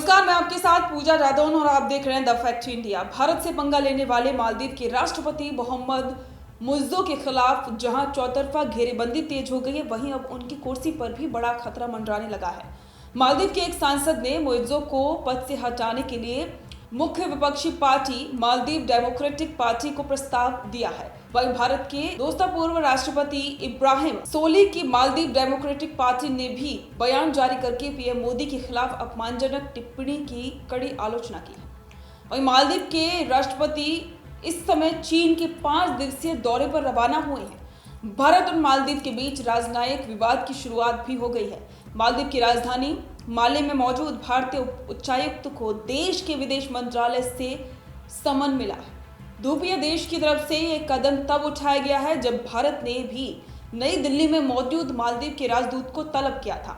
नमस्कार, मैं आपके साथ पूजा रादौन और आप देख रहे हैं द फैक्ट इंडिया। भारत से पंगा लेने वाले मालदीव के राष्ट्रपति मोहम्मद मुइज्जो के खिलाफ जहां चौतरफा घेरेबंदी तेज हो गई है, वहीं अब उनकी कुर्सी पर भी बड़ा खतरा मंडराने लगा है। मालदीव के एक सांसद ने मुइज्जो को पद से हटाने के लिए मुख्य विपक्षी पार्टी मालदीव डेमोक्रेटिक पार्टी को प्रस्ताव दिया है। वहीं भारत के दोस्तापूर्व राष्ट्रपति इब्राहिम सोली की मालदीव डेमोक्रेटिक पार्टी ने भी बयान जारी करके पीएम मोदी के खिलाफ अपमानजनक टिप्पणी की कड़ी आलोचना की है। वहीं मालदीव के राष्ट्रपति इस समय चीन के 5 दिवसीय दौरे पर रवाना हुए हैं। भारत और मालदीव के बीच राजनयिक विवाद की शुरुआत भी हो गई है। मालदीव की राजधानी माले में मौजूद भारतीय उच्चायुक्त को देश के विदेश मंत्रालय से समन मिला है। यूपीए देश की तरफ से ये कदम तब उठाया गया है जब भारत ने भी नई दिल्ली में मौजूद मालदीव के राजदूत को तलब किया था।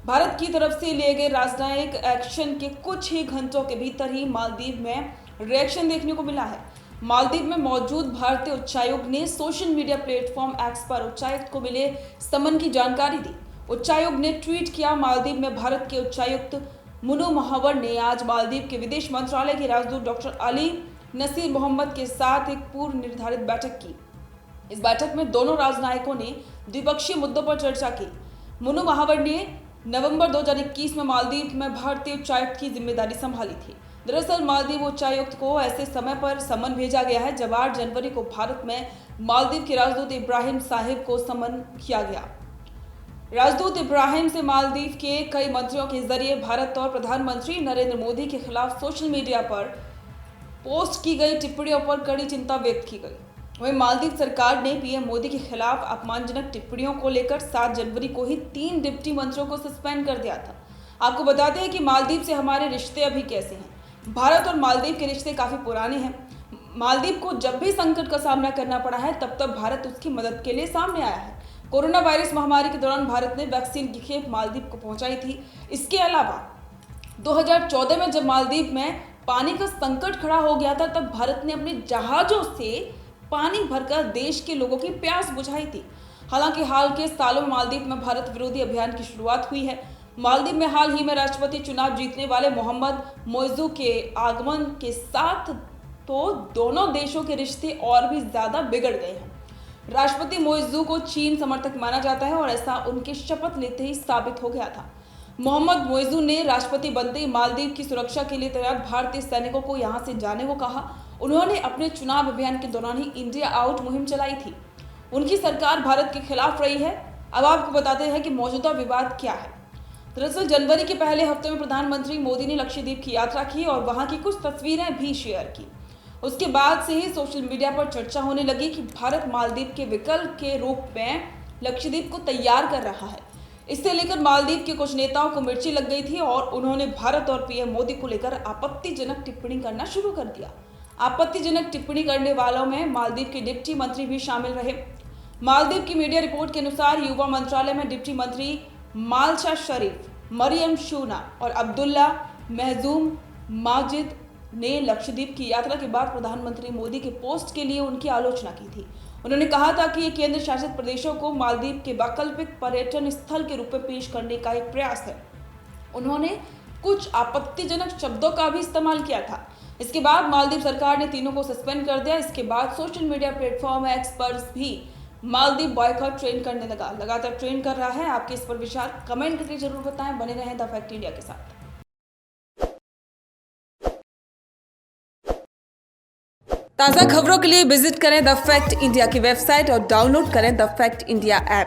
भारत की तरफ से लिए गए राजनयिक एक्शन के कुछ ही घंटों के भीतर ही मालदीव में रिएक्शन देखने को मिला है। मालदीव में मौजूद भारतीय उच्चायुक्त ने सोशल मीडिया प्लेटफॉर्म एक्स पर उच्चायुक्त को मिले समन की जानकारी दी। उच्चायुक्त ने ट्वीट किया, मालदीव में भारत के उच्चायुक्त मुनु महावर ने आज मालदीव के विदेश मंत्रालय के राजदूत डॉक्टर अली नसीर मोहम्मद के साथ एक पूर्व निर्धारित बैठक की। इस बैठक में दोनों राजनयिकों ने द्विपक्षीय मुद्दों पर चर्चा की। मुनु महावर ने नवंबर 2021 में मालदीव में भारतीय उच्चायुक्त की जिम्मेदारी संभाली थी। दरअसल मालदीव उच्चायुक्त को ऐसे समय पर समन भेजा गया है जब 8 जनवरी को भारत में मालदीव के राजदूत इब्राहिम साहिब को समन किया गया। राजदूत इब्राहिम से मालदीव के कई मंत्रियों के जरिए भारत और प्रधानमंत्री नरेंद्र मोदी के खिलाफ सोशल मीडिया पर पोस्ट की गई टिप्पणियों पर कड़ी चिंता व्यक्त की गई। वहीं मालदीव सरकार ने पीएम मोदी के खिलाफ अपमानजनक टिप्पणियों को लेकर 7 जनवरी को ही 3 डिप्टी मंत्रियों को सस्पेंड कर दिया था। आपको बताते हैं कि मालदीव से हमारे रिश्ते अभी कैसे हैं। भारत और मालदीव के रिश्ते काफी पुराने हैं। मालदीव को जब भी संकट का सामना करना पड़ा है तब तक भारत उसकी मदद के लिए सामने आया है। कोरोना वायरस महामारी के दौरान भारत ने वैक्सीन की खेप मालदीव को पहुंचाई थी। इसके अलावा 2014 में जब मालदीव में पानी का संकट खड़ा हो गया था तब भारत ने अपने जहाजों से पानी भरकर देश के लोगों की प्यास बुझाई थी। हालांकि हाल के सालों में मालदीव में भारत विरोधी अभियान की शुरुआत हुई है। मालदीव में हाल ही में राष्ट्रपति चुनाव जीतने वाले मोहम्मद मुइज्जो के आगमन के साथ तो दोनों देशों के रिश्ते और भी ज्यादा बिगड़ गए हैं। राष्ट्रपति मुइज्जो को चीन समर्थक माना जाता है और ऐसा उनके शपथ लेते ही साबित हो गया था। मोहम्मद मुइज्जो ने राष्ट्रपति बनते ही मालदीव की सुरक्षा के लिए तैनात भारतीय सैनिकों को यहां से जाने को कहा। उन्होंने अपने चुनाव अभियान के दौरान ही इंडिया आउट मुहिम चलाई थी। उनकी सरकार भारत के खिलाफ रही है। अब आपको बताते हैं कि मौजूदा विवाद क्या है। दरअसल जनवरी के पहले हफ्ते में प्रधानमंत्री मोदी ने लक्षद्वीप की यात्रा की और वहां की कुछ तस्वीरें भी शेयर की। उसके बाद से ही सोशल मीडिया पर चर्चा होने लगी कि भारत मालदीव के विकल्प के रूप में लक्षद्वीप को तैयार कर रहा है। इससे लेकर मालदीव के कुछ नेताओं को मिर्ची लग गई थी और उन्होंने भारत और पीएम मोदी को लेकर आपत्तिजनक टिप्पणी करना शुरू कर दिया। आपत्तिजनक टिप्पणी करने वालों में मालदीव के डिप्टी मंत्री भी शामिल रहे। मालदीव की मीडिया रिपोर्ट के अनुसार युवा मंत्रालय में डिप्टी मंत्री मालशा शरीफ, मरियम शूना और अब्दुल्ला महजूम माजिद ने लक्षद्वीप की यात्रा के बाद प्रधानमंत्री मोदी के पोस्ट के लिए उनकी आलोचना की थी। उन्होंने कहा था कि ये केंद्र शासित प्रदेशों को मालदीव के वैकल्पिक पर्यटन स्थल के रूप में पेश करने का एक प्रयास है। उन्होंने कुछ आपत्तिजनक शब्दों का भी इस्तेमाल किया था। इसके बाद मालदीव सरकार ने तीनों को सस्पेंड कर दिया। इसके बाद सोशल मीडिया प्लेटफॉर्म एक्स पर भी मालदीव बॉयकॉट ट्रेंड करने लगा। लगातार ट्रेंड कर रहा है। आपके इस पर विचार कमेंट करके जरूर बताएं। बने रहें द फैक्ट इंडिया के साथ। ताज़ा खबरों के लिए विजिट करें द फैक्ट इंडिया की वेबसाइट और डाउनलोड करें द फैक्ट इंडिया ऐप।